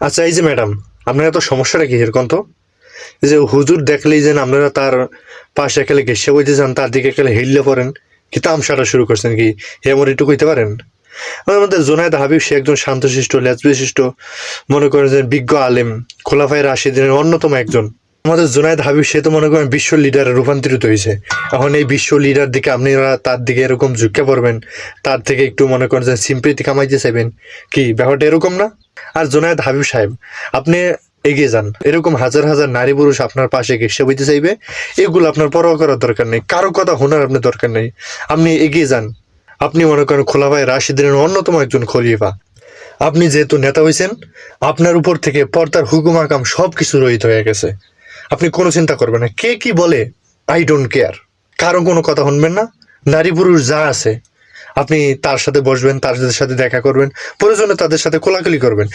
আচ্ছা এই যে ম্যাডাম, আপনার এত সমস্যাটা কি এরকম তো? এই যে হুজুর দেখলেই যেন আপনারা তার পাশে একেলে ঘেসে বইতে যান, তার দিকে একেলে হিললে পড়েন, কি তামসাটা শুরু করছেন কি? হে আমার একটু কইতে পারেন? আমাদের জোনায়েদ হাবিব সে একজন শান্তশিষ্ট লেজ বিশিষ্ট, মনে করেন যে বিজ্ঞ আলেম, খোলাফায়ে রাশিদিনের অন্যতম একজন। আমাদের জোনায়েদ হাবিব সে তো মনে করেন বিশ্ব লিডারে রূপান্তরিত হয়েছে। এখন এই বিশ্ব লিডার দিকে আপনারা তার দিকে এরকম ঝুঁকে পড়বেন, তার থেকে একটু মনে করেন যে সিম্পেথি কামাইতে চাইবেন, কি ব্যাপারটা এরকম না? আর জোনায়েদ হাবিব সাহেব, আপনি এগিয়ে যান, এরকম হাজার হাজার নারী পুরুষ আপনার পাশে ঘেসে বইতে চাইবে, এগুলো আপনার পরোয়া করার দরকার নেই, কারো কথা শোনার আপনার দরকার নেই। আপনি এগিয়ে যান। আপনি মনে করেন খোলাফায়ে রাশিদিনের অন্যতম একজন খলিফা। আপনি যেহেতু নেতা হয়েছেন, আপনার উপর থেকে পর্দার হুকুম আকাম সব কিছু রহিত হয়ে গেছে। আপনি কোনো চিন্তা করবেন না, কে কি বলে আই ডোন্ট কেয়ার। কারো কোনো কথা শুনবেন না। নারী পুরুষ যা আছে আপনি তার সাথে বসবেন, তাদের সাথে দেখা করবেন, প্রয়োজনে তাদের সাথে কোলাকুলি করবেন।